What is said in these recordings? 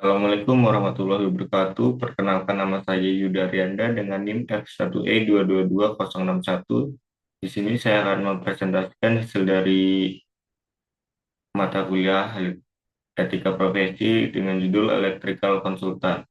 Assalamualaikum warahmatullahi wabarakatuh. Perkenalkan, nama saya Yuda Rianda dengan NIM F1E222061. Di sini saya akan mempresentasikan hasil dari mata kuliah etika profesi dengan judul Electrical Consultant.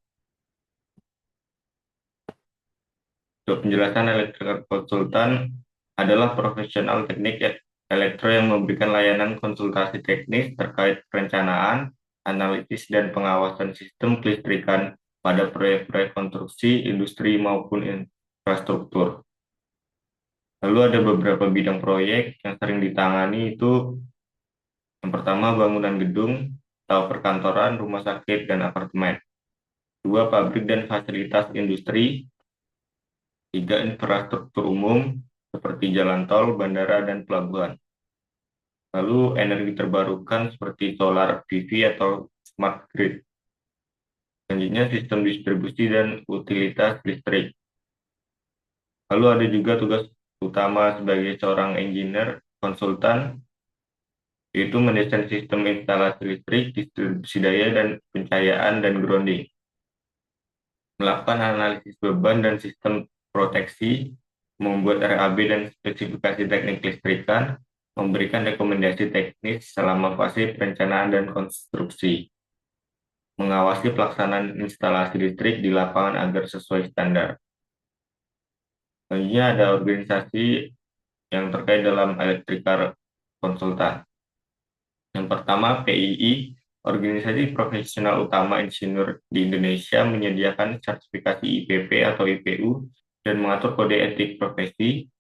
Untuk penjelasan, electrical consultant adalah profesional teknik elektro yang memberikan layanan konsultasi teknis terkait perencanaan, analisis, dan pengawasan sistem kelistrikan pada proyek-proyek konstruksi, industri, maupun infrastruktur. Lalu ada beberapa bidang proyek yang sering ditangani itu yang pertama bangunan gedung atau perkantoran, rumah sakit, dan apartemen. Dua, pabrik dan fasilitas industri. Tiga, infrastruktur umum seperti jalan tol, bandara, dan pelabuhan. Lalu energi terbarukan seperti solar PV atau smart grid. Selanjutnya sistem distribusi dan utilitas listrik. Lalu ada juga tugas utama sebagai seorang engineer konsultan, yaitu mendesain sistem instalasi listrik, distribusi daya dan pencahayaan dan grounding. Melakukan analisis beban dan sistem proteksi, membuat RAB dan spesifikasi teknik listrikan, memberikan rekomendasi teknis selama fase perencanaan dan konstruksi, mengawasi pelaksanaan instalasi listrik di lapangan agar sesuai standar. Selanjutnya ada organisasi yang terkait dalam electrical konsultan. Yang pertama, PII, Organisasi Profesional Utama Insinyur di Indonesia, menyediakan sertifikasi IPP atau IPU dan mengatur kode etik profesi.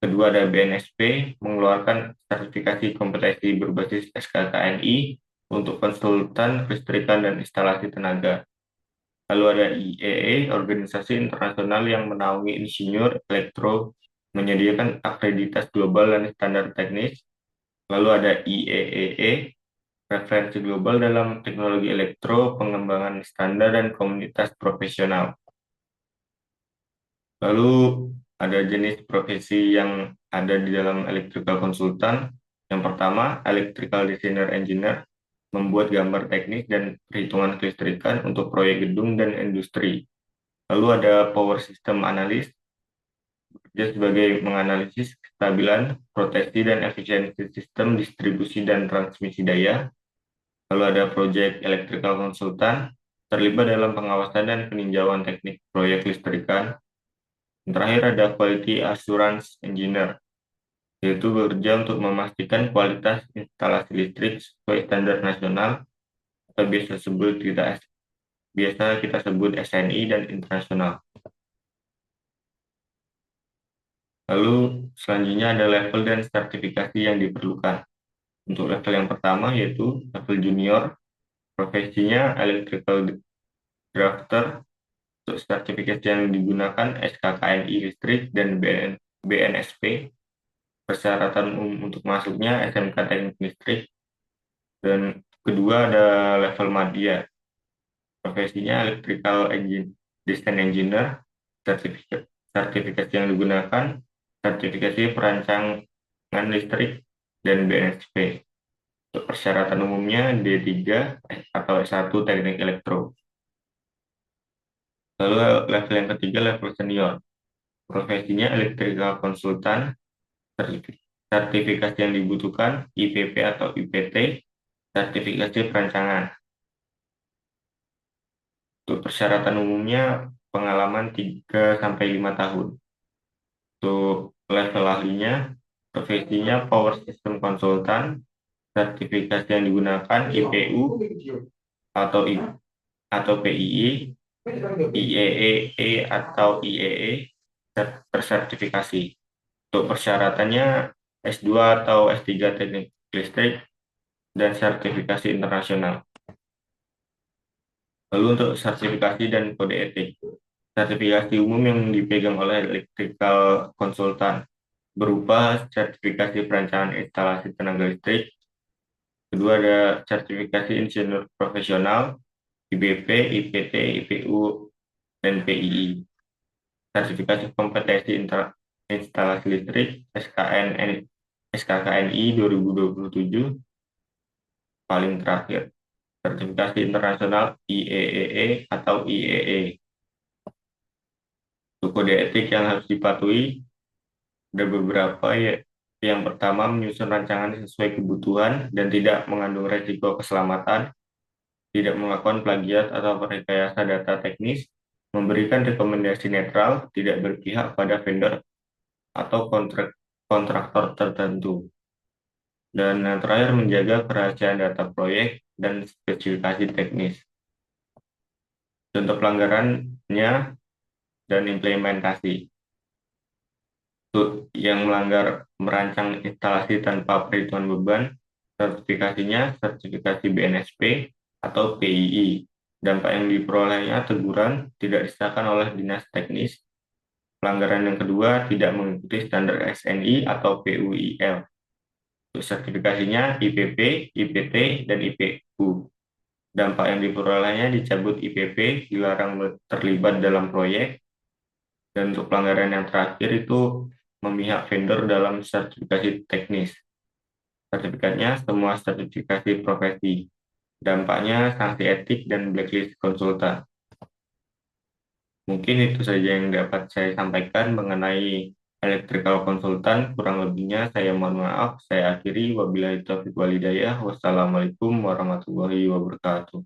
Kedua, ada BNSP, mengeluarkan sertifikasi kompetensi berbasis SKKNI untuk konsultan kelistrikan dan instalasi tenaga. Lalu ada IEE, organisasi internasional yang menaungi insinyur elektro, menyediakan akreditas global dan standar teknis. Lalu ada IEEE, referensi global dalam teknologi elektro, pengembangan standar dan komunitas profesional. Lalu ada jenis profesi yang ada di dalam electrical consultant. Yang pertama, electrical designer engineer, membuat gambar teknis dan perhitungan kelistrikan untuk proyek gedung dan industri. Lalu ada power system analyst, bekerja sebagai menganalisis kestabilan, proteksi, dan efisiensi sistem distribusi dan transmisi daya. Lalu ada project electrical consultant, terlibat dalam pengawasan dan peninjauan teknik proyek listrikan. Yang terakhir ada quality assurance engineer, yaitu bekerja untuk memastikan kualitas instalasi listrik sesuai standar nasional atau biasa kita sebut SNI dan internasional. Lalu selanjutnya ada level dan sertifikasi yang diperlukan. Untuk level yang pertama yaitu level junior, profesinya electrical drafter. Untuk sertifikasi yang digunakan SKKNI listrik dan BNSP. Persyaratan untuk masuknya SMK Teknik Listrik. Dan kedua ada level madya, profesinya electrical design engineer. Sertifikasi yang digunakan sertifikasi perancangan listrik dan BNSP. Untuk persyaratan umumnya D3 atau S1 Teknik Elektro. Lalu level yang ketiga, level senior. Profesinya electrical consultant. Sertifikasi yang dibutuhkan IPP atau IPT, sertifikasi perancangan. Untuk persyaratan umumnya pengalaman 3-5 tahun. Untuk level ahlinya, profesinya power system consultant, sertifikasi yang digunakan IPU atau PII, IEEE atau IEE tersertifikasi. Untuk persyaratannya S2 atau S3 Teknik Listrik dan sertifikasi internasional. Lalu untuk sertifikasi dan kode etik. Sertifikasi umum yang dipegang oleh electrical consultant berupa sertifikasi perancangan instalasi tenaga listrik. Kedua ada sertifikasi insinyur profesional, IBP, IPT, IPU, dan PII. Sertifikasi kompetensi instalasi listrik SKKNI 2027 paling terakhir. sertifikasi internasional IEEE atau IEE. Untuk kode etik yang harus dipatuhi ada beberapa ya. Yang pertama, menyusun rancangan sesuai kebutuhan dan tidak mengandung resiko keselamatan, tidak melakukan plagiat atau rekayasa data teknis, memberikan rekomendasi netral, tidak berpihak pada vendor atau kontraktor tertentu. Dan yang terakhir, menjaga kerahasiaan data proyek dan spesifikasi teknis. Contoh pelanggarannya dan implementasi. Yang melanggar merancang instalasi tanpa perhitungan beban, sertifikasinya sertifikasi BNSP atau PII. Dampak yang diperolehnya teguran tidak disahkan oleh dinas teknis. Pelanggaran yang kedua tidak mengikuti standar SNI atau PUIL. Untuk sertifikasinya IPP, IPT, dan IPU. Dampak yang diperolehnya dicabut IPP, dilarang terlibat dalam proyek, dan untuk pelanggaran yang terakhir itu memihak vendor dalam sertifikasi teknis. Sertifikatnya semua sertifikasi profesi. Dampaknya sanksi etik dan blacklist konsultan. Mungkin itu saja yang dapat saya sampaikan mengenai electrical konsultan. Kurang lebihnya saya mohon maaf. Saya akhiri. Wabillahi taufiq walhidayah. Wassalamualaikum warahmatullahi wabarakatuh.